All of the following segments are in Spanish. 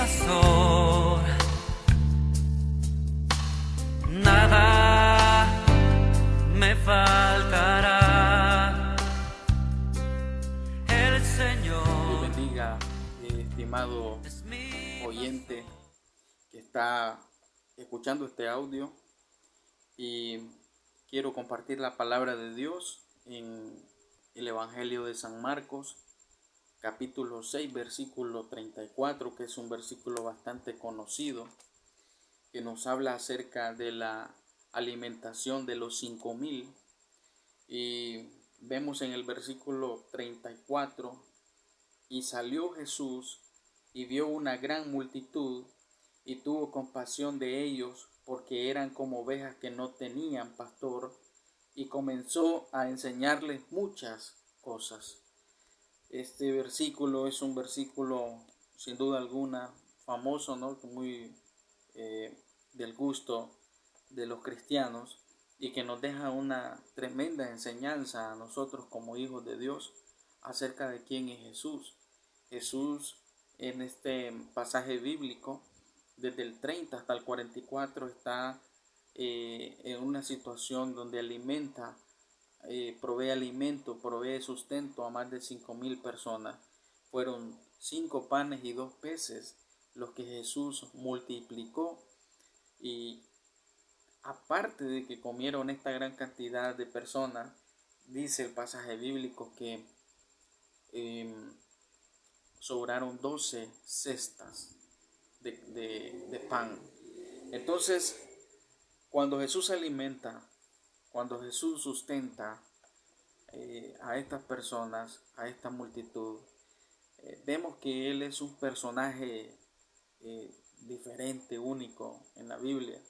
pastor, nada me faltará. El Señor. Dios bendiga, estimado oyente que está escuchando este audio, y quiero compartir la palabra de Dios en el Evangelio de San Marcos, capítulo 6, versículo 34, que es un versículo bastante conocido, que nos habla acerca de la alimentación de los 5,000. Y vemos en el versículo 34: y salió Jesús y vio una gran multitud, y tuvo compasión de ellos, porque eran como ovejas que no tenían pastor, y comenzó a enseñarles muchas cosas. Este versículo es un versículo sin duda alguna famoso, ¿no? Muy del gusto de los cristianos, y que nos deja una tremenda enseñanza a nosotros como hijos de Dios acerca de quién es Jesús. Jesús, en este pasaje bíblico, desde el 30 hasta el 44, está en una situación donde provee alimento, provee sustento a más de 5,000 personas. Fueron 5 panes y 2 peces los que Jesús multiplicó, y aparte de que comieron esta gran cantidad de personas, dice el pasaje bíblico que sobraron 12 cestas de pan. Entonces, cuando Jesús alimenta, cuando Jesús sustenta a estas personas, a esta multitud, vemos que Él es un personaje diferente, único en la Biblia.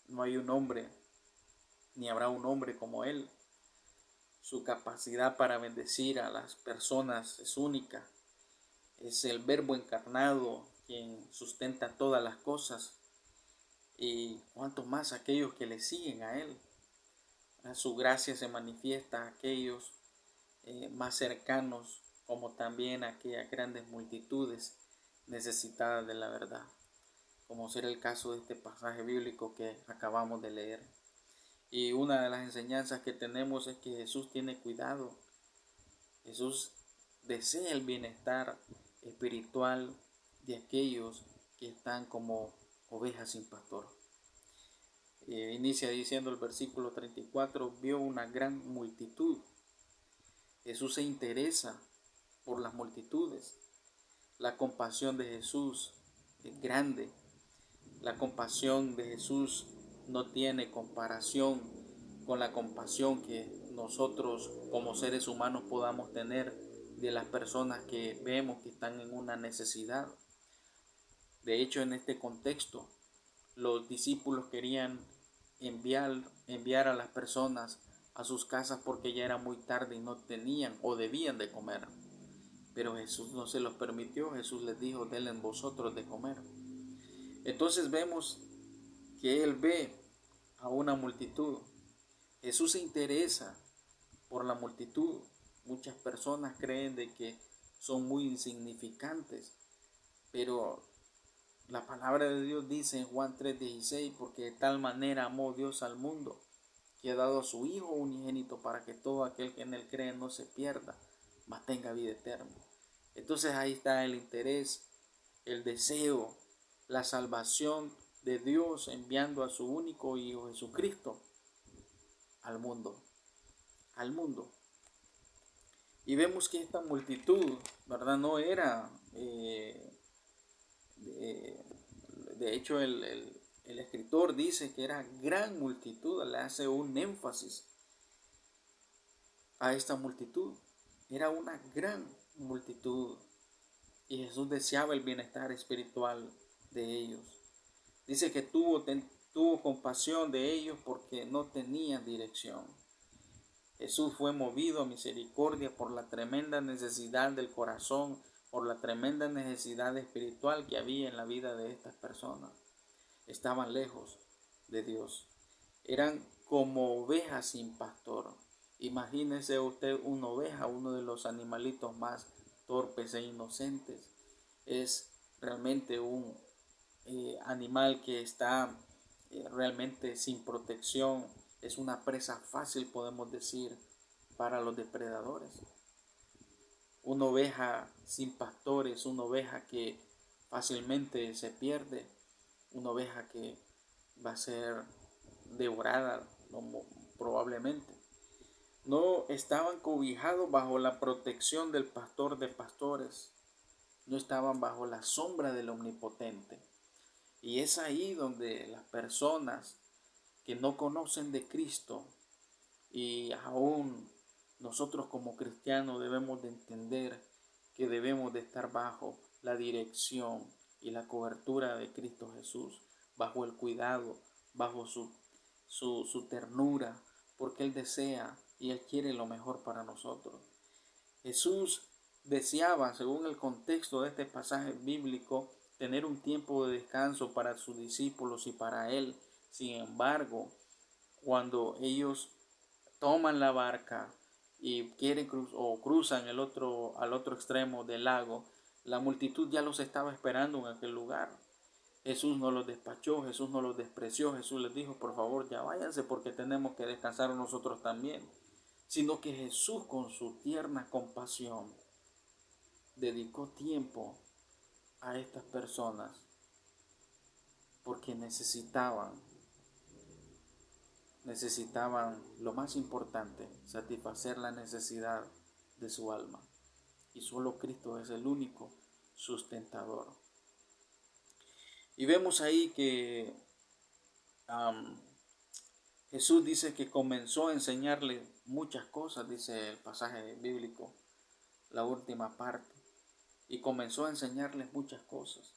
No hay un hombre, ni habrá un hombre como Él. Su capacidad para bendecir a las personas es única. Es el Verbo encarnado quien sustenta todas las cosas, y cuanto más aquellos que le siguen a Él. A su gracia se manifiesta a aquellos más cercanos, como también a aquellas grandes multitudes necesitadas de la verdad, como será el caso de este pasaje bíblico que acabamos de leer. Y una de las enseñanzas que tenemos es que Jesús tiene cuidado. Jesús desea el bienestar espiritual de aquellos que están como ovejas sin pastor. Inicia diciendo el versículo 34: vio una gran multitud. Jesús se interesa por las multitudes. La compasión de Jesús es grande. La compasión de Jesús no tiene comparación con la compasión que nosotros como seres humanos podamos tener de las personas que vemos que están en una necesidad. De hecho, en este contexto, los discípulos querían enviar a las personas a sus casas porque ya era muy tarde y no tenían o debían de comer. Pero Jesús no se los permitió. Jesús les dijo: denle vosotros de comer. Entonces vemos que Él ve a una multitud. Jesús se interesa por la multitud. Muchas personas creen de que son muy insignificantes, pero la palabra de Dios dice en Juan 3:16: porque de tal manera amó Dios al mundo, que ha dado a su Hijo unigénito, para que todo aquel que en Él cree no se pierda, mas tenga vida eterna. Entonces ahí está el interés, el deseo, la salvación de Dios enviando a su único Hijo Jesucristo al mundo. Y vemos que esta multitud, ¿verdad? No era, de hecho el escritor dice que era gran multitud, le hace un énfasis a esta multitud. Era una gran multitud, y Jesús deseaba el bienestar espiritual de ellos. Dice que tuvo compasión de ellos porque no tenían dirección. Jesús fue movido a misericordia por la tremenda necesidad del corazón, por la tremenda necesidad espiritual que había en la vida de estas personas. Estaban lejos de Dios. Eran como ovejas sin pastor. Imagínese usted una oveja, uno de los animalitos más torpes e inocentes. Es realmente un animal que está realmente sin protección, es una presa fácil, podemos decir, para los depredadores. Una oveja sin pastores, una oveja que fácilmente se pierde, una oveja que va a ser devorada probablemente. No estaban cobijados bajo la protección del pastor de pastores, no estaban bajo la sombra del Omnipotente. Y es ahí donde las personas que no conocen de Cristo, y aún nosotros como cristianos debemos de entender que debemos de estar bajo la dirección y la cobertura de Cristo Jesús, bajo el cuidado, bajo su ternura, porque Él desea y Él quiere lo mejor para nosotros. Jesús deseaba, según el contexto de este pasaje bíblico, tener un tiempo de descanso para sus discípulos y para Él. Sin embargo, cuando ellos toman la barca y quieren cruzan al otro extremo del lago, la multitud ya los estaba esperando en aquel lugar. Jesús no los despachó, Jesús no los despreció, Jesús les dijo, por favor, ya váyanse porque tenemos que descansar nosotros también. Sino que Jesús, con su tierna compasión, dedicó tiempo a estas personas porque necesitaban lo más importante, satisfacer la necesidad de su alma. Y solo Cristo es el único sustentador. Y vemos ahí que Jesús dice que comenzó a enseñarle muchas cosas, dice el pasaje bíblico, la última parte. Y comenzó a enseñarles muchas cosas.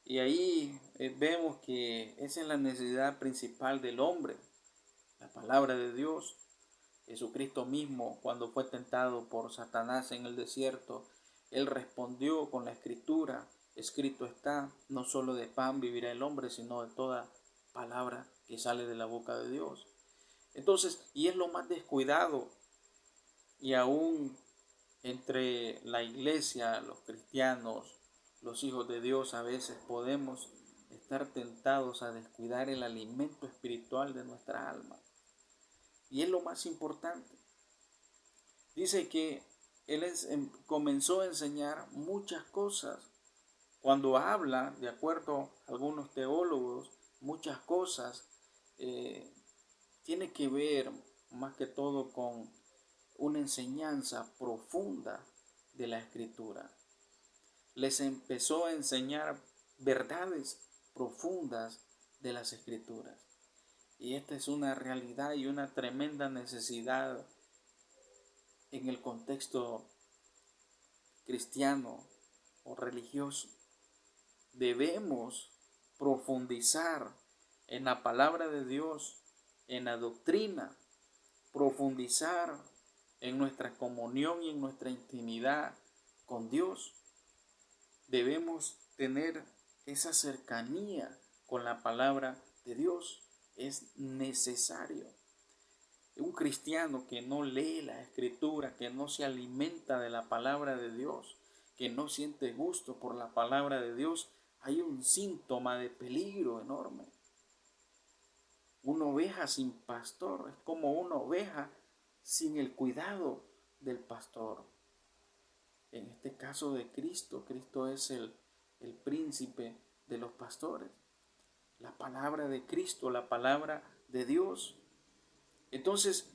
Y ahí vemos que esa es la necesidad principal del hombre, la palabra de Dios. Jesucristo mismo, cuando fue tentado por Satanás en el desierto, Él respondió con la escritura, escrito está, no solo de pan vivirá el hombre, sino de toda palabra que sale de la boca de Dios. Entonces, y es lo más descuidado, y aún entre la iglesia, los cristianos, los hijos de Dios, a veces podemos estar tentados a descuidar el alimento espiritual de nuestra alma. Y es lo más importante. Dice que Él comenzó a enseñar muchas cosas. Cuando habla, de acuerdo a algunos teólogos, muchas cosas tiene que ver más que todo con una enseñanza profunda de la Escritura. Les empezó a enseñar verdades profundas de las Escrituras. Y esta es una realidad y una tremenda necesidad en el contexto cristiano o religioso. Debemos profundizar en la palabra de Dios, en la doctrina, profundizar en nuestra comunión y en nuestra intimidad con Dios. Debemos tener esa cercanía con la palabra de Dios. Es necesario. Un cristiano que no lee la Escritura, que no se alimenta de la palabra de Dios, que no siente gusto por la palabra de Dios, hay un síntoma de peligro enorme. Una oveja sin pastor es como una oveja sin el cuidado del pastor. En este caso de Cristo, Cristo es el príncipe de los pastores. La palabra de Cristo, la palabra de Dios. Entonces,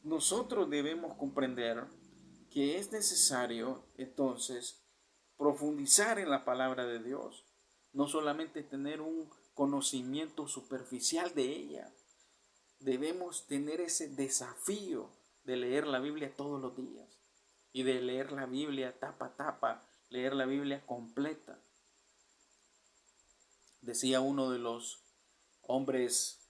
nosotros debemos comprender que es necesario, entonces, profundizar en la palabra de Dios. No solamente tener un conocimiento superficial de ella. Debemos tener ese desafío de leer la Biblia todos los días. Y de leer la Biblia tapa a tapa, leer la Biblia completa. Decía uno de los hombres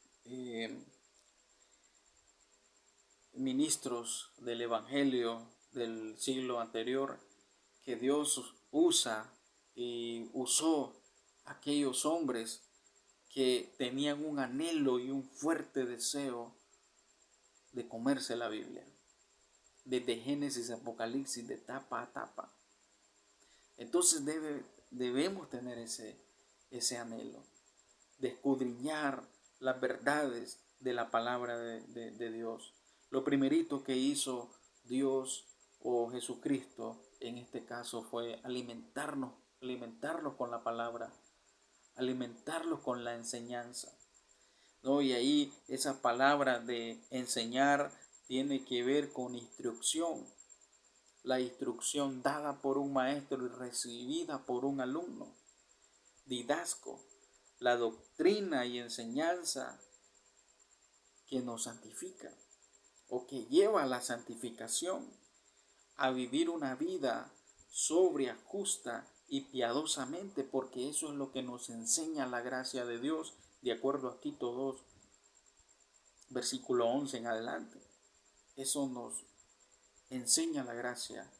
ministros del Evangelio del siglo anterior, que Dios usa y usó aquellos hombres que tenían un anhelo y un fuerte deseo de comerse la Biblia, desde Génesis a Apocalipsis, de tapa a tapa. Entonces debemos tener ese anhelo de escudriñar las verdades de la palabra de Dios. Lo primerito que hizo Dios o Jesucristo en este caso fue alimentarnos con la palabra, alimentarlos con la enseñanza, ¿no? Y ahí esa palabra de enseñar tiene que ver con instrucción. La instrucción dada por un maestro y recibida por un alumno. Didasco, la doctrina y enseñanza que nos santifica o que lleva a la santificación, a vivir una vida sobria, justa y piadosamente, porque eso es lo que nos enseña la gracia de Dios, de acuerdo a Tito 2, versículo 11 en adelante. Eso nos enseña la gracia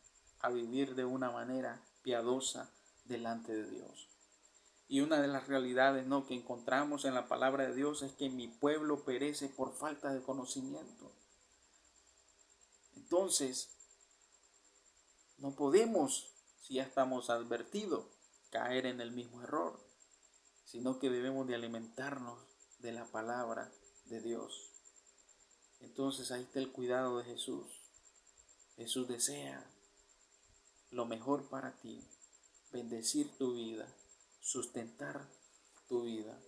a vivir de una manera piadosa delante de Dios. Y una de las realidades, ¿no?, que encontramos en la palabra de Dios es que mi pueblo perece por falta de conocimiento. Entonces, no podemos, si ya estamos advertidos, caer en el mismo error, sino que debemos de alimentarnos de la palabra de Dios. Entonces ahí está el cuidado de Jesús. Jesús desea lo mejor para ti, bendecir tu vida, sustentar tu vida.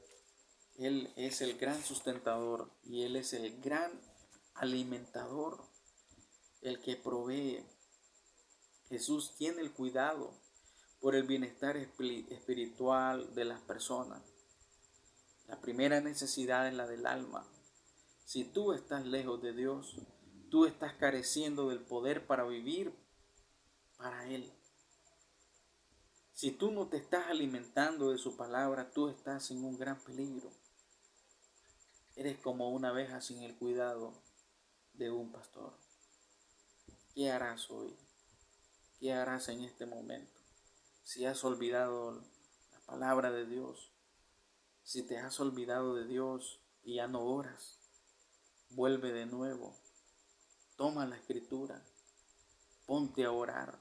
Él es el gran sustentador y Él es el gran alimentador, el que provee. Jesús tiene el cuidado por el bienestar espiritual de las personas. La primera necesidad es la del alma. Si tú estás lejos de Dios, tú estás careciendo del poder para vivir para Él. Si tú no te estás alimentando de su palabra, tú estás en un gran peligro. Eres como una abeja sin el cuidado de un pastor. ¿Qué harás hoy? ¿Qué harás en este momento? Si has olvidado la palabra de Dios, si te has olvidado de Dios y ya no oras, vuelve de nuevo. Toma la escritura, ponte a orar,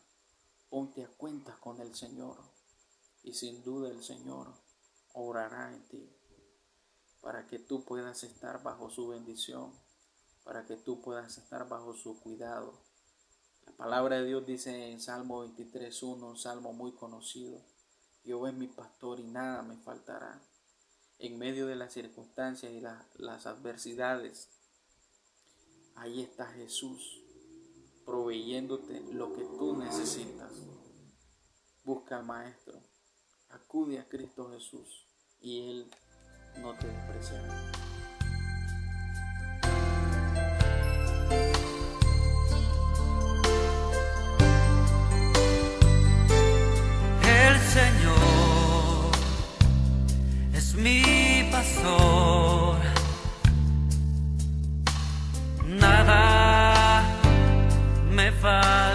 ponte a cuentas con el Señor y sin duda el Señor orará en ti para que tú puedas estar bajo su bendición, para que tú puedas estar bajo su cuidado. La palabra de Dios dice en Salmo 23:1, un salmo muy conocido: Jehová es mi pastor y nada me faltará. En medio de las circunstancias y las adversidades, ahí está Jesús proveyéndote lo que tú necesitas. Busca al Maestro, acude a Cristo Jesús y Él no te despreciará. El Señor es mi pastor, nada me falta.